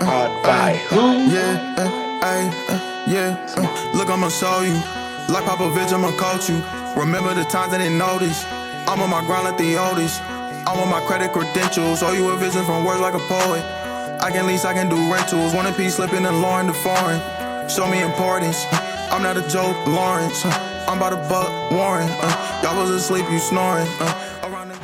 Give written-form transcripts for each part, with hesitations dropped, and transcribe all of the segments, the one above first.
by who? Look, I'ma show you. Like Popovich, I'ma coach you. Remember the times I didn't notice. I'm on my grind like the oldest. I want my credit credentials. Owe you a vision from words like a poet. I can do rentals. One in peace, slipping and Lauren to foreign. Show me importance. I'm not a joke, Lawrence. I'm about to buck Warren. Y'all was asleep, you snoring. Around the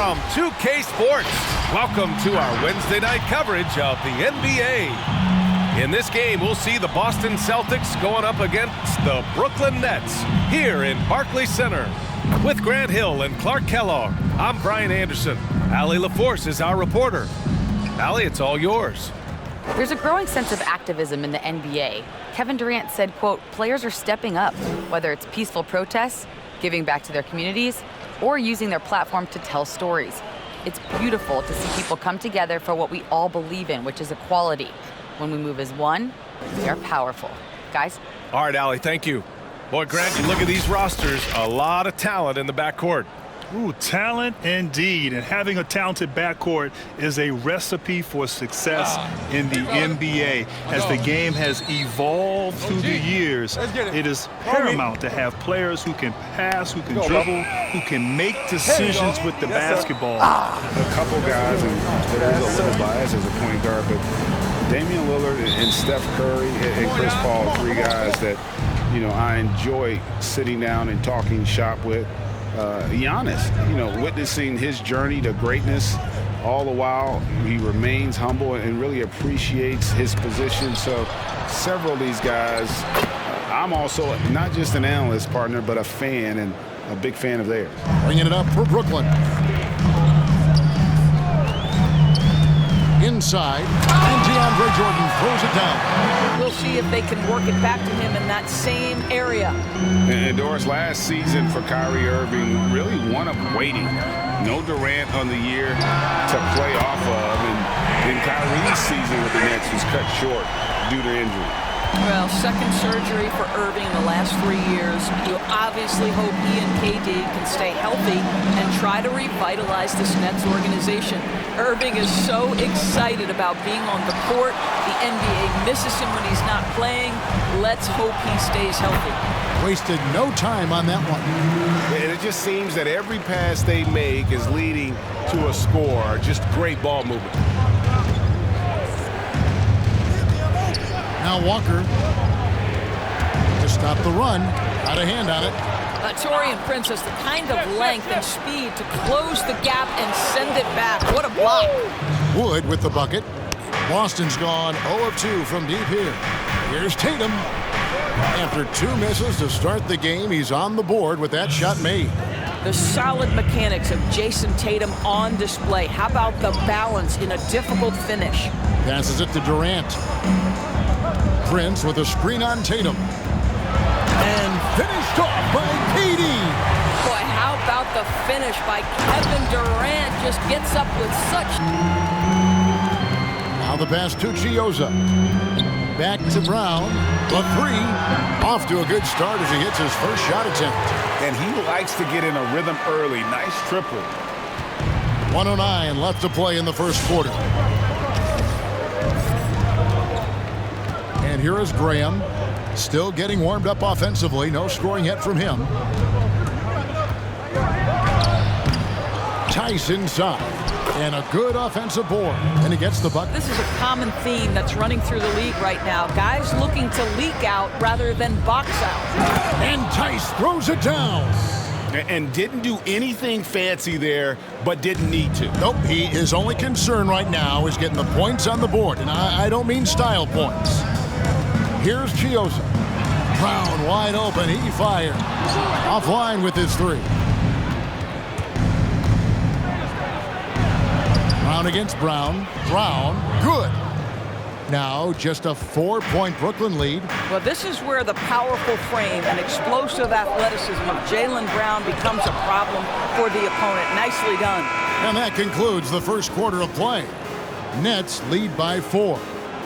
from 2K Sports. Welcome to our Wednesday night coverage of the NBA. In this game, we'll see the Boston Celtics going up against the Brooklyn Nets here in Barclays Center. With Grant Hill and Clark Kellogg, I'm Brian Anderson. Allie LaForce is our reporter. Allie, it's all yours. There's a growing sense of activism in the NBA. Kevin Durant said, quote, players are stepping up, whether it's peaceful protests, giving back to their communities, or using their platform to tell stories. It's beautiful to see people come together for what we all believe in, which is equality. When we move as one, we are powerful. Guys? All right, Allie, thank you. Boy, Grant, you look at these rosters, a lot of talent in the backcourt. Ooh, talent indeed. And having a talented backcourt is a recipe for success in the NBA. As the game has evolved through the years, it is paramount to have players who can pass, who can dribble, who can make decisions with the basketball. A couple guys, and there's a little bias as a point guard, but Damian Lillard and Steph Curry and Chris Paul, three guys that, you know, I enjoy sitting down and talking shop with. Giannis, you know, witnessing his journey to greatness, all the while he remains humble and really appreciates his position. So several of these guys, I'm also not just an analyst partner, but a fan, and a big fan of theirs. Bringing it up for Brooklyn. Inside, and DeAndre Jordan throws it down. We'll see if they can work it back to him in that same area. And Doris, last season for Kyrie Irving, really one of waiting. No Durant on the year to play off of, and then Kyrie's season with the Nets was cut short due to injury. Well, second surgery for Irving in the last 3 years. You obviously hope he and KD can stay healthy and try to revitalize this Nets organization. Irving is so excited about being on the court. The NBA misses him when he's not playing. Let's hope he stays healthy. Wasted no time on that one. And it just seems that every pass they make is leading to a score. Just great ball movement. Now Walker to stop the run. Got a hand on it. Taurean Prince has the kind of length and speed to close the gap and send it back. What a block. Wood with the bucket. Boston's gone 0 of 2 from deep here. Here's Tatum. After 2 misses to start the game, he's on the board with that shot made. The solid mechanics of Jason Tatum on display. How about the balance in a difficult finish? Passes it to Durant. Prince with a screen on Tatum. And finished off by KD. Boy, how about the finish by Kevin Durant? Just gets up with such... Now the pass to Chioza. Back to Brown. The three. Off to a good start as he hits his first shot attempt. And he likes to get in a rhythm early. Nice triple. 1:09 left to play in the first quarter. And here is Graham. Still getting warmed up offensively. No scoring yet from him. Tice inside. And a good offensive board. And he gets the bucket. This is a common theme that's running through the league right now. Guys looking to leak out rather than box out. And Tice throws it down. And didn't do anything fancy there, but didn't need to. Nope, his only concern right now is getting the points on the board. And I don't mean style points. Here's Chiozza. Brown wide open. He fires. Offline with his three. Brown against Brown. Brown, good. Now just a 4-point Brooklyn lead. Well, this is where the powerful frame and explosive athleticism of Jaylen Brown becomes a problem for the opponent. Nicely done. And that concludes the first quarter of play. Nets lead by 4.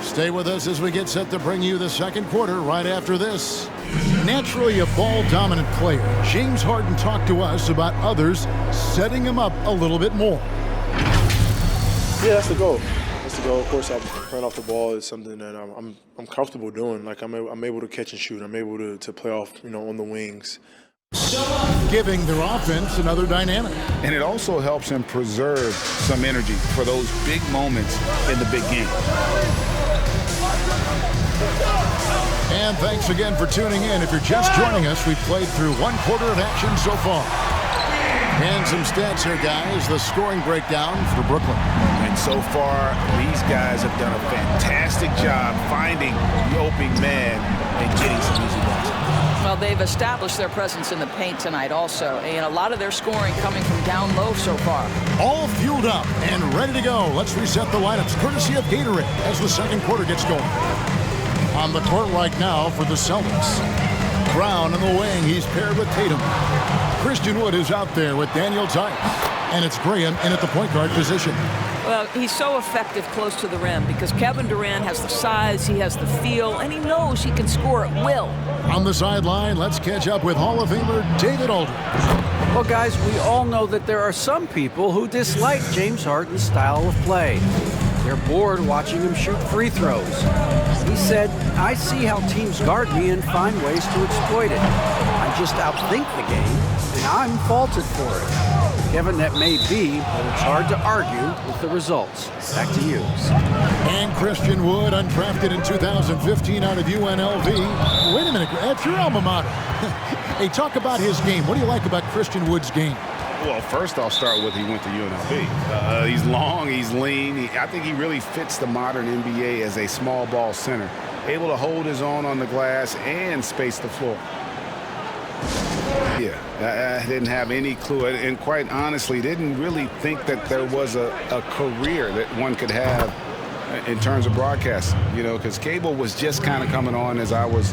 Stay with us as we get set to bring you the second quarter right after this. Naturally a ball-dominant player, James Harden talked to us about others setting him up a little bit more. Yeah, that's the goal. That's the goal. Of course, playing off the ball is something that I'm comfortable doing. Like I'm able to catch and shoot. I'm able to play off, on the wings. Giving their offense another dynamic. And it also helps him preserve some energy for those big moments in the big game. And thanks again for tuning in. If you're just joining us, we've played through one quarter of action so far. And some stats here, guys. The scoring breakdown for Brooklyn. And so far, these guys have done a fantastic job finding the opening man and getting some easy baskets. Well, they've established their presence in the paint tonight also, and a lot of their scoring coming from down low so far. All fueled up and ready to go. Let's reset the lineups courtesy of Gatorade as the second quarter gets going. On the court right now for the Celtics. Brown in the wing. He's paired with Tatum. Christian Wood is out there with Daniel Tice. And it's Graham in at the point guard position. Well, he's so effective close to the rim because Kevin Durant has the size, he has the feel, and he knows he can score at will. On the sideline, let's catch up with Hall of Famer David Aldridge. Well, guys, we all know that there are some people who dislike James Harden's style of play. They're bored watching him shoot free throws. He said, "I see how teams guard me and find ways to exploit it. I just outthink the game, and I'm faulted for it." Kevin, that may be, but it's hard to argue with the results. Back to you. And Christian Wood, undrafted in 2015 out of UNLV. Wait a minute, that's your alma mater. Hey, talk about his game. What do you like about Christian Wood's game? Well, first I'll start with he went to UNLV. He's long, he's lean. I think he really fits the modern NBA as a small ball center. Able to hold his own on the glass and space the floor. Yeah, I didn't have any clue. And quite honestly, didn't really think that there was a career that one could have in terms of broadcasting, because cable was just kind of coming on as I was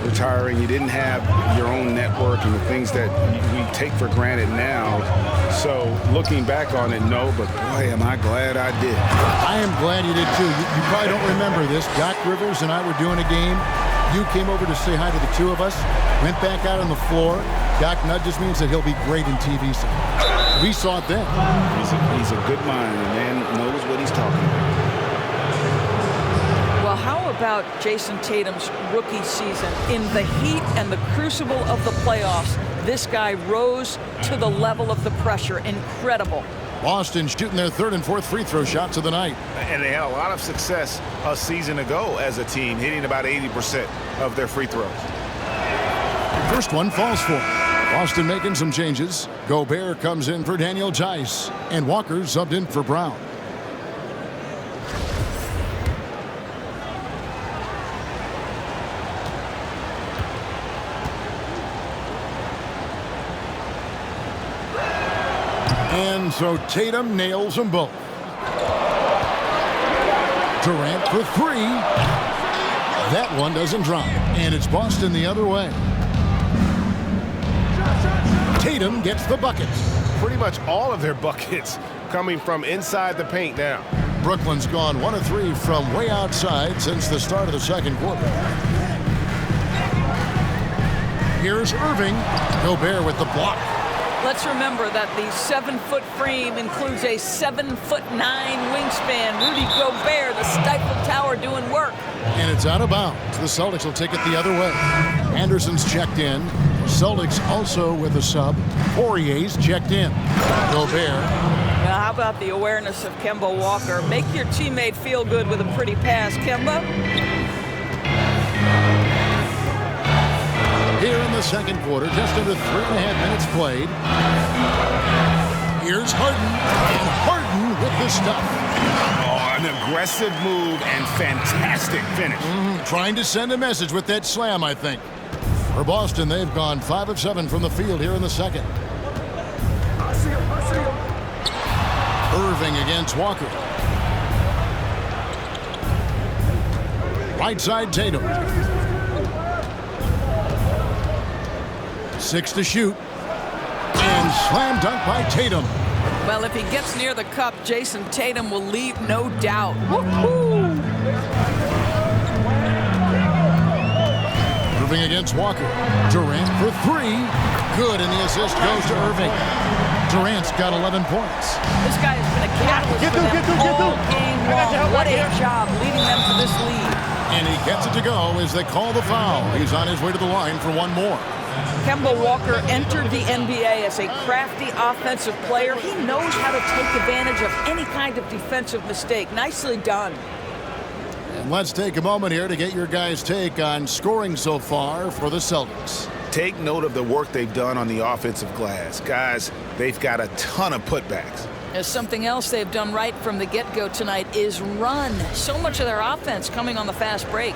retiring. You didn't have your own network and the things that we take for granted now. So looking back on it, no, but boy, am I glad I did. I am glad you did too. You probably don't remember this. Doc Rivers and I were doing a game. You came over to say hi to the two of us, went back out on the floor. Doc nudges me and said he'll be great in TV soon. We saw it then. He's a good mind, and man knows what he's talking about. Well, how about Jason Tatum's rookie season? In the heat and the crucible of the playoffs, this guy rose to the level of the pressure. Incredible. Boston shooting their third and fourth free throw shots of the night. And they had a lot of success a season ago as a team, hitting about 80% of their free throws. First one falls for him. Boston making some changes. Gobert comes in for Daniel Tice, and Walker subbed in for Brown. And so Tatum nails them both. Durant for three. That one doesn't drop. And it's Boston the other way. Tatum gets the buckets. Pretty much all of their buckets coming from inside the paint now. Brooklyn's gone 1 of 3 from way outside since the start of the second quarter. Here's Irving. Gobert with the block. Let's remember that the 7-foot frame includes a 7'9" wingspan. Rudy Gobert, the Stifle Tower, doing work. And it's out of bounds. The Celtics will take it the other way. Anderson's checked in. Celtics also with a sub. Poirier's checked in. Gobert. Now, how about the awareness of Kemba Walker? Make your teammate feel good with a pretty pass, Kemba. Here in the second quarter, just under 3.5 minutes played. Here's Harden, and Harden with the stuff. Oh, an aggressive move and fantastic finish. Trying to send a message with that slam, I think. For Boston, they've gone 5 of 7 from the field here in the second. Irving against Walker. Right side Tatum. 6 to shoot. And slam dunk by Tatum. Well, if he gets near the cup, Jason Tatum will leave, no doubt. Woo-hoo! Irving against Walker. Durant for 3. Good, and the assist goes to Irving. Durant's got 11 points. This guy has been a catalyst for them all game long. What a job leading them to this lead. And he gets it to go as they call the foul. He's on his way to the line for one more. Kemba Walker entered the NBA as a crafty offensive player. He knows how to take advantage of any kind of defensive mistake. Nicely done. And let's take a moment here to get your guys' take on scoring so far for the Celtics. Take note of the work they've done on the offensive glass. Guys, they've got a ton of putbacks. There's something else they've done right from the get-go tonight is run. So much of their offense coming on the fast break.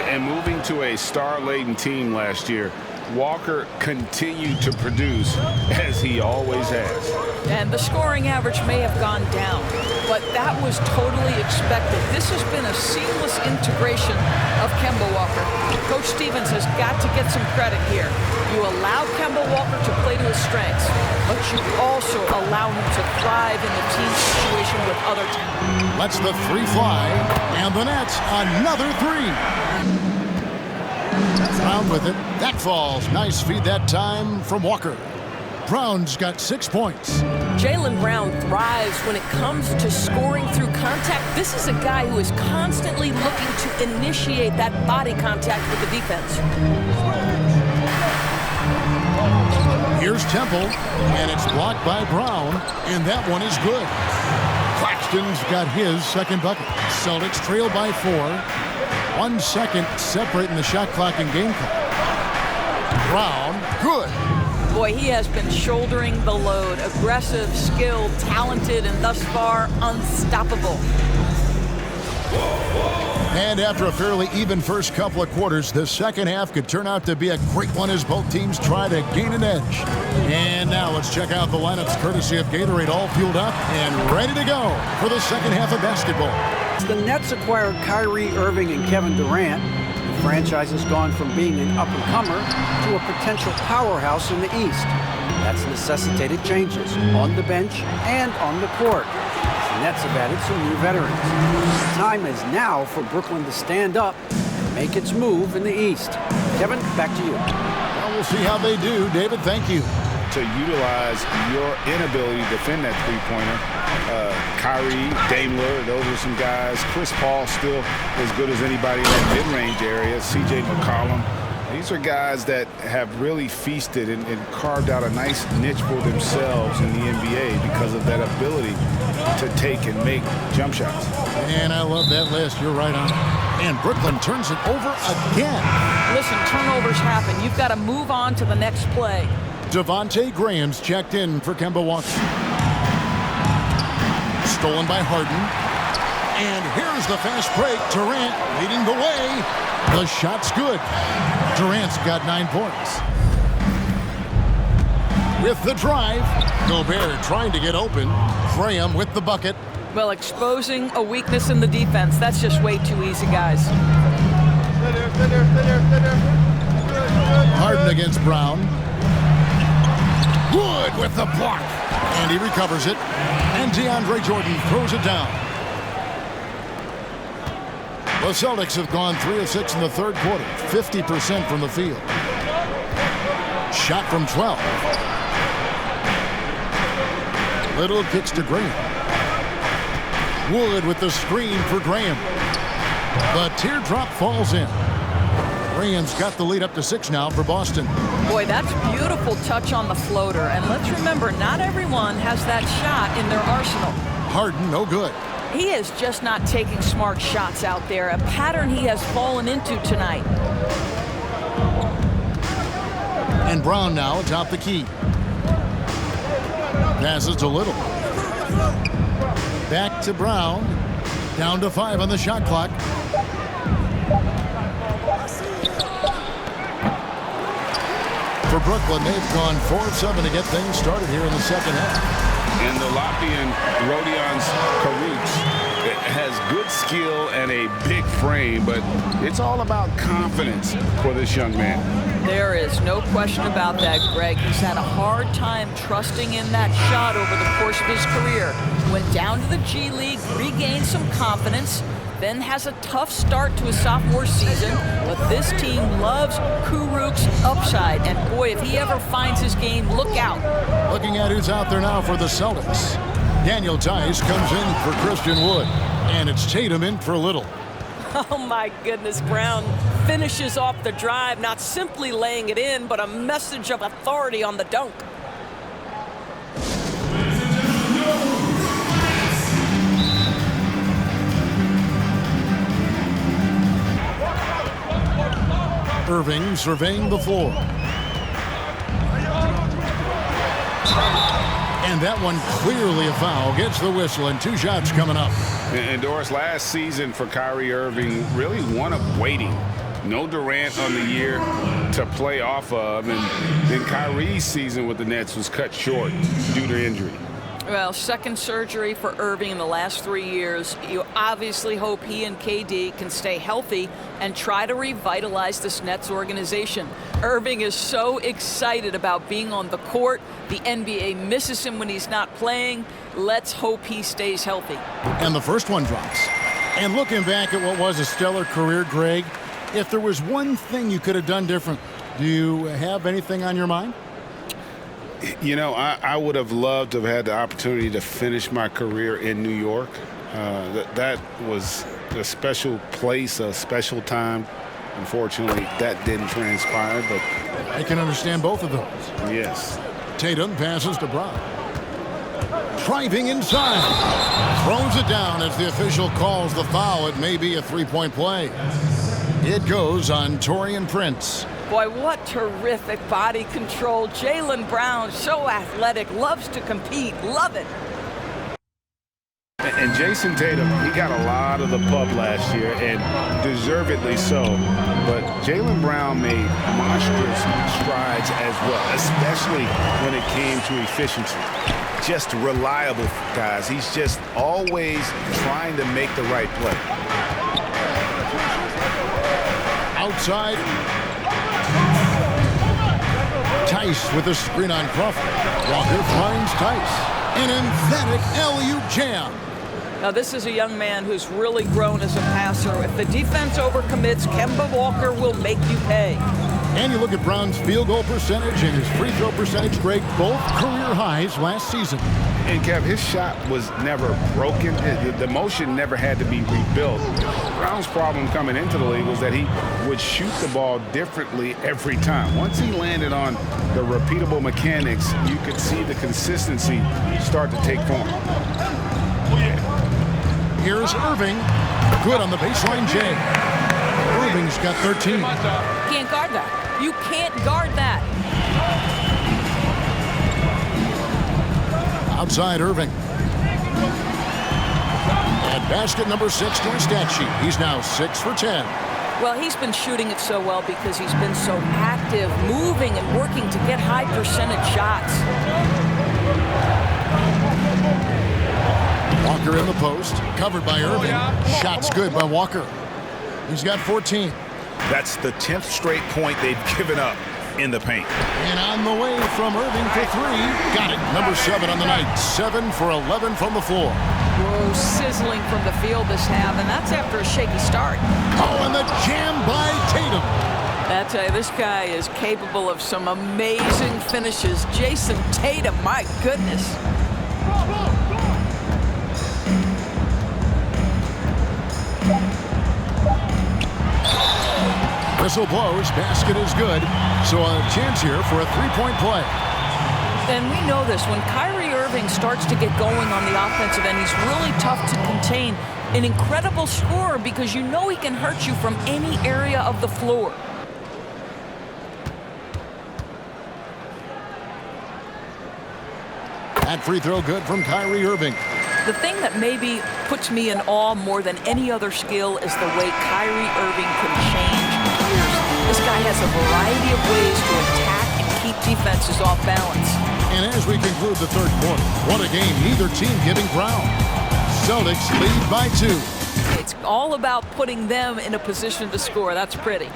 And moving to a star-laden team last year, Walker continued to produce as he always has. And the scoring average may have gone down, but that was totally expected. This has been a seamless integration of Kemba Walker. Coach Stevens has got to get some credit here. You allow Kemba Walker to play to his strengths, but you also allow him to thrive in the team situation with other talent. Lets the 3 fly, and the Nets another 3. Brown with it. That falls. Nice feed that time from Walker. Brown's got 6 points. Jaylen Brown thrives when it comes to scoring through contact. This is a guy who is constantly looking to initiate that body contact with the defense. Here's Temple, and it's blocked by Brown, and that one is good. Claxton's got his second bucket. Celtics trail by 4. 1 second separating the shot clock and game clock. Brown, good. Boy, he has been shouldering the load. Aggressive, skilled, talented, and thus far unstoppable. And after a fairly even first couple of quarters, the second half could turn out to be a great one as both teams try to gain an edge. And now let's check out the lineups courtesy of Gatorade, all fueled up and ready to go for the second half of basketball. The Nets acquired Kyrie Irving and Kevin Durant. The franchise has gone from being an up-and-comer to a potential powerhouse in the East. That's necessitated changes on the bench and on the court. The Nets have added some new veterans. The time is now for Brooklyn to stand up and make its move in the East. Kevin, back to you. Well, we'll see how they do. David, thank you. To utilize your inability to defend that three-pointer. Kyrie, Daimler, those are some guys. Chris Paul still as good as anybody in that mid-range area. C.J. McCollum. These are guys that have really feasted and carved out a nice niche for themselves in the NBA because of that ability to take and make jump shots. And I love that list. You're right on. And Brooklyn turns it over again. Listen, turnovers happen. You've got to move on to the next play. Devontae Graham's checked in for Kemba Walker. Stolen by Harden. And here's the fast break. Durant leading the way. The shot's good. Durant's got 9 points. With the drive, Gobert trying to get open. Graham with the bucket. Well, exposing a weakness in the defense, that's just way too easy, guys. Harden against Brown. Wood with the block. And he recovers it. And DeAndre Jordan throws it down. The Celtics have gone 3 of 6 in the third quarter, 50% from the field. Shot from 12. Little kicks to Graham. Wood with the screen for Graham. The teardrop falls in. Graham's got the lead up to 6 now for Boston. Boy, that's beautiful touch on the floater. And let's remember, not everyone has that shot in their arsenal. Harden, no good. He is just not taking smart shots out there, a pattern he has fallen into tonight. And Brown now atop the key. Passes to Little. Back to Brown. Down to 5 on the shot clock. For Brooklyn, they've gone 4 of 7 to get things started here in the second half. And the Latvian Rodions Karucs has good skill and a big frame, but it's all about confidence for this young man. There is no question about that, Greg. He's had a hard time trusting in that shot over the course of his career. Went down to the G League, regained some confidence, then has a tough start to his sophomore season. But this team loves Karuk's upside. And boy, if he ever finds his game, look out. Looking at who's out there now for the Celtics. Daniel Tice comes in for Christian Wood. And it's Tatum in for Little. Oh, my goodness. Brown finishes off the drive, not simply laying it in, but a message of authority on the dunk. Irving surveying the floor. And that one clearly a foul. Gets the whistle and 2 shots coming up. And Doris, last season for Kyrie Irving, really one of waiting. No Durant on the year to play off of. And then Kyrie's season with the Nets was cut short due to injury. Well, second surgery for Irving in the last 3 years. You obviously hope he and KD can stay healthy and try to revitalize this Nets organization. Irving is so excited about being on the court. The NBA misses him when he's not playing. Let's hope he stays healthy. And the first one drops. And looking back at what was a stellar career, Greg, if there was one thing you could have done different, do you have anything on your mind? You know, I would have loved to have had the opportunity to finish my career in New York. That was a special place, a special time. Unfortunately, that didn't transpire, but I can understand both of those. Yes. Tatum passes to Brown. Driving inside. Throws it down as the official calls the foul. It may be a three-point play. It goes on Taurean Prince. Boy, what terrific body control. Jaylen Brown, so athletic, loves to compete. Love it. And Jason Tatum, he got a lot of the pub last year, and deservedly so. But Jaylen Brown made monstrous strides as well, especially when it came to efficiency. Just reliable, guys. He's just always trying to make the right play. Outside. Tice with a screen on Crawford. Walker finds Tice. An emphatic LU jam. Now, this is a young man who's really grown as a passer. If the defense overcommits, Kemba Walker will make you pay. And you look at Brown's field goal percentage and his free throw percentage, Greg, both career highs last season. And, Kev, his shot was never broken. The motion never had to be rebuilt. Brown's problem coming into the league was that he would shoot the ball differently every time. Once he landed on the repeatable mechanics, you could see the consistency start to take form. Here's Irving. Good on the baseline, Jay. Irving's got 13. Can't guard that. You can't guard that. Outside Irving. And basket number 6 to his stat sheet. He's now 6 for 10. Well, he's been shooting it so well because he's been so active, moving and working to get high percentage shots. Walker in the post, covered by Irving. Shots good by Walker. He's got 14. That's the 10th straight point they've given up in the paint. And on the way from Irving for 3. Got it. Number 7 on the night. 7 for 11 from the floor. Whoa, sizzling from the field this half, and that's after a shaky start. Oh, and the jam by Tatum. I tell you, this guy is capable of some amazing finishes. Jason Tatum, my goodness. Whistle blows, basket is good. So a chance here for a three-point play. And we know this, when Kyrie Irving starts to get going on the offensive end, he's really tough to contain. An incredible scorer because you know he can hurt you from any area of the floor. That free throw good from Kyrie Irving. The thing that maybe puts me in awe more than any other skill is the way Kyrie Irving can change gears. This guy has a variety of ways to attack and keep defenses off balance. And as we conclude the third quarter, what a game, neither team giving ground. Celtics lead by 2. It's all about putting them in a position to score. That's pretty.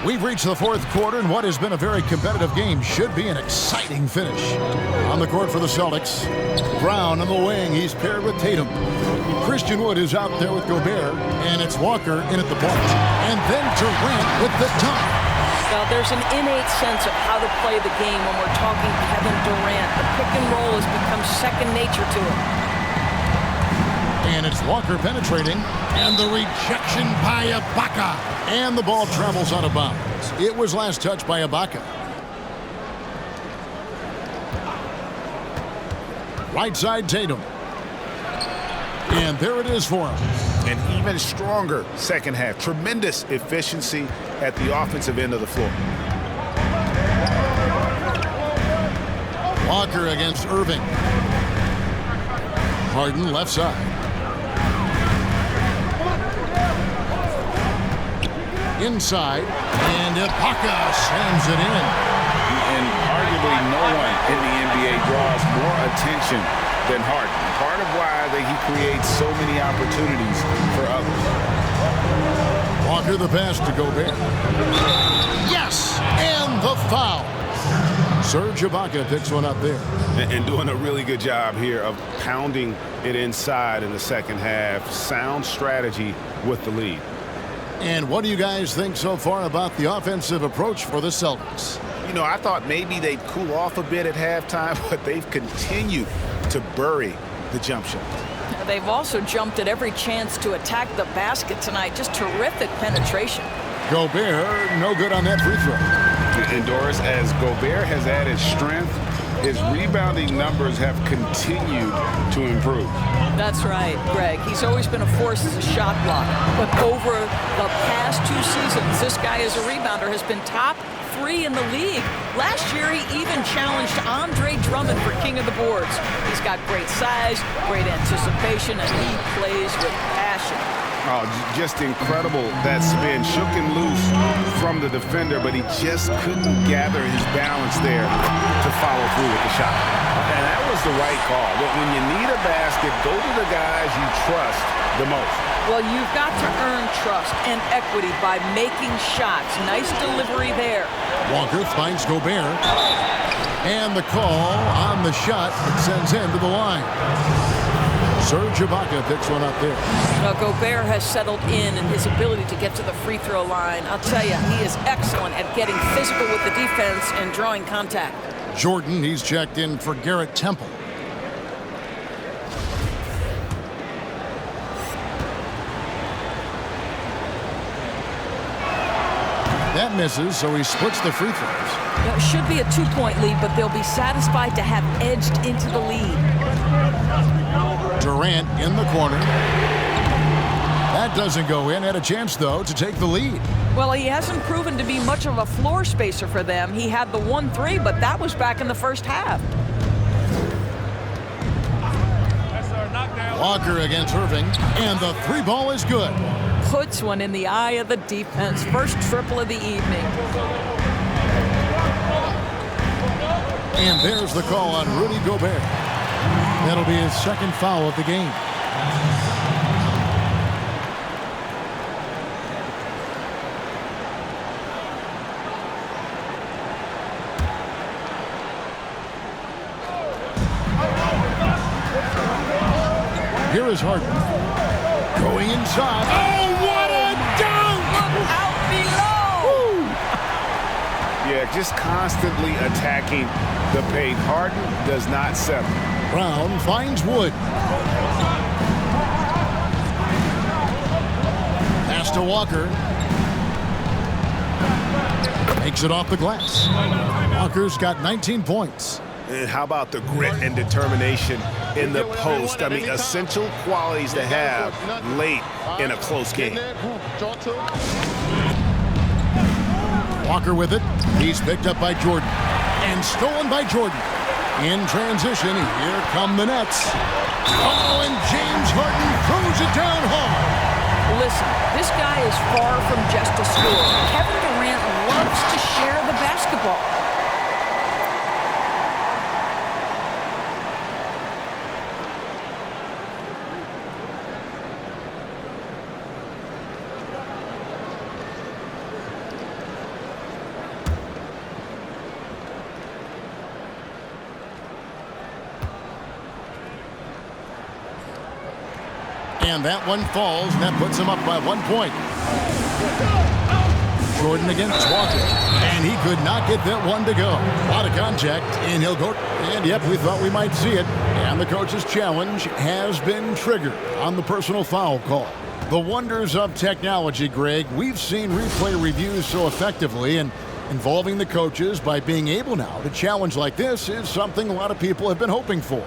We've reached the fourth quarter, and what has been a very competitive game should be an exciting finish. On the court for the Celtics, Brown on the wing. He's paired with Tatum. Christian Wood is out there with Gobert, and it's Walker in at the point. And then Durant with the dunk. Now, there's an innate sense of how to play the game when we're talking Kevin Durant. The pick and roll has become second nature to him. And it's Walker penetrating. And the rejection by Ibaka. And the ball travels out of bounds. It was last touched by Ibaka. Right side Tatum. And there it is for him. An even stronger second half. Tremendous efficiency at the offensive end of the floor. Walker against Irving. Harden left side. Inside, and Ibaka slams it in. And arguably no one in the NBA draws more attention than Harden. Part of why he creates so many opportunities for others. Walker the pass to Gobert. Yes, and the foul. Serge Ibaka picks one up there. And doing a really good job here of pounding it inside in the second half. Sound strategy with the lead. And what do you guys think so far about the offensive approach for the Celtics? You know, I thought maybe they'd cool off a bit at halftime, but they've continued to bury the jump shot. They've also jumped at every chance to attack the basket tonight. Just terrific penetration. Gobert, no good on that free throw. And Doris, as Gobert has added strength, his rebounding numbers have continued to improve. That's right, Greg. He's always been a force as a shot blocker. But over the past 2 seasons, this guy as a rebounder has been top 3 in the league. Last year, he even challenged Andre Drummond for king of the boards. He's got great size, great anticipation, and he plays with passion. Oh, just incredible. That spin shook him loose from the defender, but he just couldn't gather his balance there to follow through with the shot. And that was the right call. But when you need a basket, go to the guys you trust the most. Well, you've got to earn trust and equity by making shots. Nice delivery there. Walker finds Gobert. And the call on the shot sends him to the line. Serge Ibaka picks one up there. Now, Gobert has settled in, and his ability to get to the free throw line, I'll tell you, he is excellent at getting physical with the defense and drawing contact. Jordan, he's checked in for Garrett Temple. That misses, so he splits the free throws. It should be a 2-point lead, but they'll be satisfied to have edged into the lead. Durant in the corner. That doesn't go in. Had a chance, though, to take the lead. Well, he hasn't proven to be much of a floor spacer for them. He had the 1-3, but that was back in the first half. Walker against Irving, and the 3 ball is good. Puts one in the eye of the defense. First triple of the evening. And there's the call on Rudy Gobert. That'll be his second foul of the game. Here is Harden. Going inside. Oh, what a dunk! Look out below! Yeah, just constantly attacking the paint. Harden does not settle. Brown finds Wood. Pass to Walker. Makes it off the glass. Walker's got 19 points. And how about the grit and determination in the post? I mean, essential qualities to have late in a close game. Walker with it. He's picked up by Jordan. And stolen by Jordan. In transition, here come the Nets. Oh, and James Harden throws it down hard. Listen, this guy is far from just a scorer. Kevin Durant loves to share the basketball. And that one falls, and that puts him up by 1 point. Jordan against Walker. And he could not get that one to go. A lot of contact, and he'll go. And, yep, we thought we might see it. And the coach's challenge has been triggered on the personal foul call. The wonders of technology, Greg. We've seen replay reviews so effectively, and involving the coaches by being able now to challenge like this is something a lot of people have been hoping for.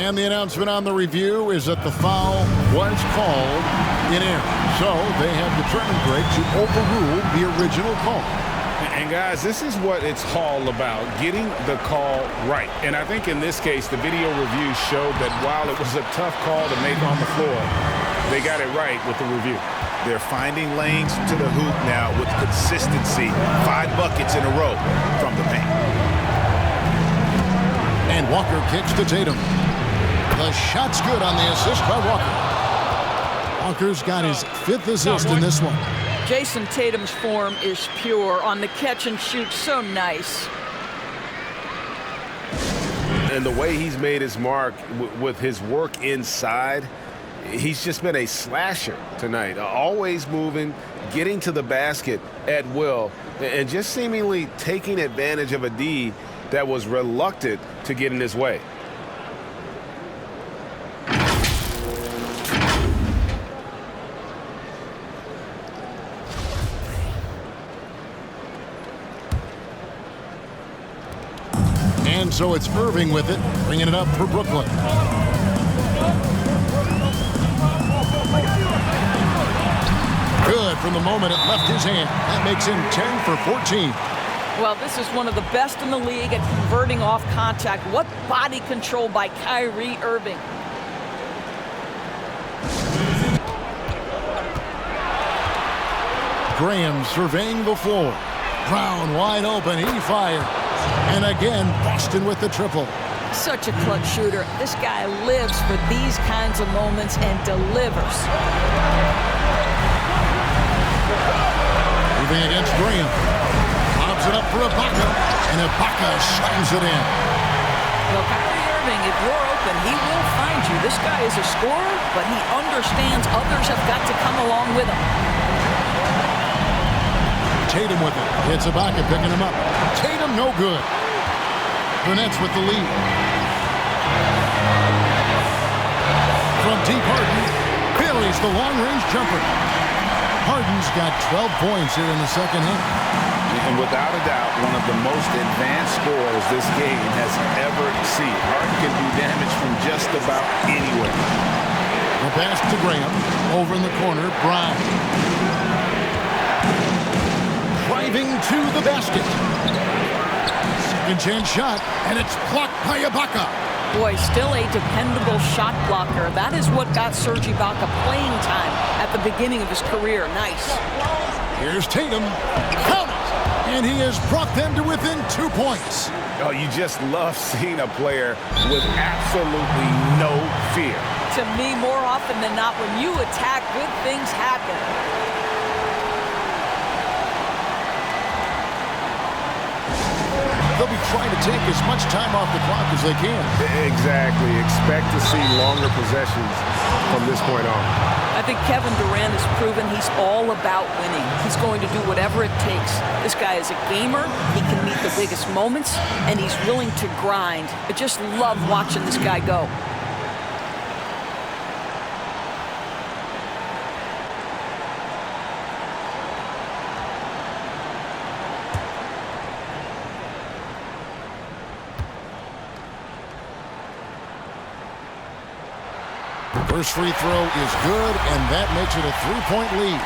And the announcement on the review is that the foul was called in air. So they have determined, Greg, to overrule the original call. And guys, this is what it's all about, getting the call right. And I think in this case, the video review showed that while it was a tough call to make on the floor, they got it right with the review. They're finding lanes to the hoop now with consistency. 5 buckets in a row from the paint. And Walker kicks to Tatum. The shot's good on the assist by Walker. Walker's got his 5th assist in this one. Jason Tatum's form is pure on the catch and shoot. So nice. And the way he's made his mark with his work inside, he's just been a slasher tonight. Always moving, getting to the basket at will, and just seemingly taking advantage of a D that was reluctant to get in his way. And so it's Irving with it, bringing it up for Brooklyn. Good from the moment it left his hand. That makes him 10 for 14. Well, this is one of the best in the league at converting off contact. What body control by Kyrie Irving. Graham surveying the floor. Brown wide open. He fires. And again, Boston with the triple. Such a clutch shooter. This guy lives for these kinds of moments and delivers. Moving against Graham. Lobs it up for Ibaka. And Ibaka slams it in. Well, Kyrie Irving, if you're open, he will find you. This guy is a scorer, but he understands others have got to come along with him. Tatum with it. It's Ibaka picking him up. Tatum no good. The Nets with the lead. From deep, Harden buries the long-range jumper. Harden's got 12 points here in the second half. And without a doubt, one of the most advanced scorers this game has ever seen. Harden can do damage from just about anywhere. The pass to Graham. Over in the corner, Brown. Driving to the basket. Second chance shot, and it's blocked by Ibaka. Boy, still a dependable shot blocker. That is what got Serge Ibaka playing time at the beginning of his career. Nice. Here's Tatum. Count it! And he has brought them to within 2 points. Oh, you just love seeing a player with absolutely no fear. To me, more often than not, when you attack, good things happen. They'll be trying to take as much time off the clock as they can. Exactly. Expect to see longer possessions from this point on. I think Kevin Durant has proven he's all about winning. He's going to do whatever it takes. This guy is a gamer. He can meet the biggest moments, and he's willing to grind. I just love watching this guy go. First free throw is good, and that makes it a 3-point lead.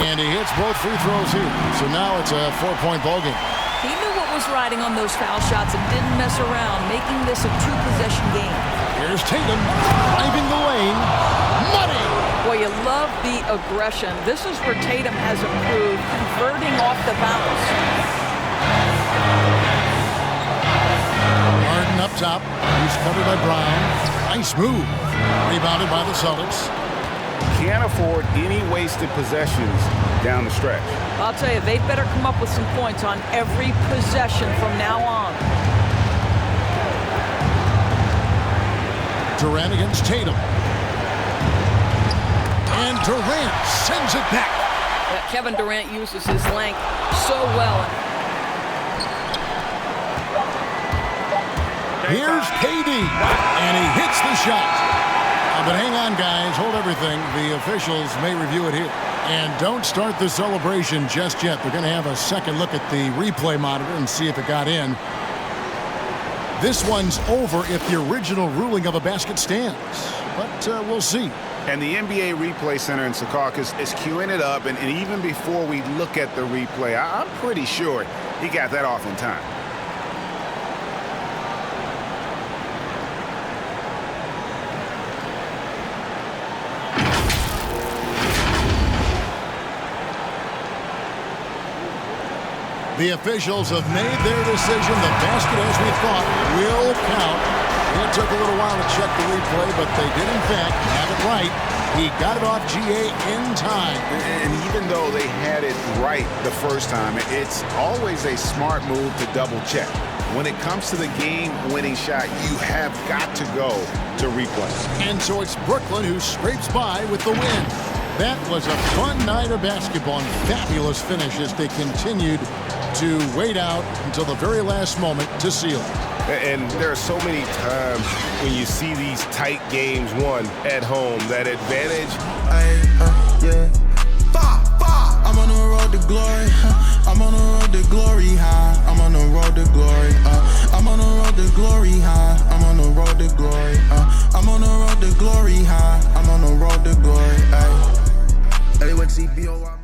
And he hits both free throws here. So now it's a 4-point ball game. He knew what was riding on those foul shots and didn't mess around, making this a 2-possession game. Here's Tatum, driving the lane. Money! Boy, you love the aggression. This is where Tatum has improved, converting off the bounce. Harden up top. He's covered by Brown. Nice move. Rebounded by the Celtics. Can't afford any wasted possessions down the stretch. I'll tell you, they better come up with some points on every possession from now on. Durant against Tatum. And Durant sends it back. Kevin Durant uses his length so well. Here's KD. And he hits the shot. But hang on, guys. Hold everything. The officials may review it here. And don't start the celebration just yet. They're going to have a second look at the replay monitor and see if it got in. This one's over if the original ruling of a basket stands. But we'll see. And the NBA Replay Center in Secaucus is queuing it up. And even before we look at the replay, I'm pretty sure he got that off in time. The officials have made their decision. The basket, as we thought, will count. It took a little while to check the replay, but they did, in fact, have it right. He got it off GA in time. And even though they had it right the first time, it's always a smart move to double check. When it comes to the game-winning shot, you have got to go to replay. And so it's Brooklyn who scrapes by with the win. That was a fun night of basketball and fabulous finish as they continued to wait out until the very last moment to seal it. And there are so many times when you see these tight games won at home, that advantage. Yeah. I'm on the road to glory. I'm on the road to glory high. I'm on the road to glory. I'm on the road to glory high. I'm on the road to glory. I'm on the road to glory high. I'm on the road to glory. Hey, what's CBO?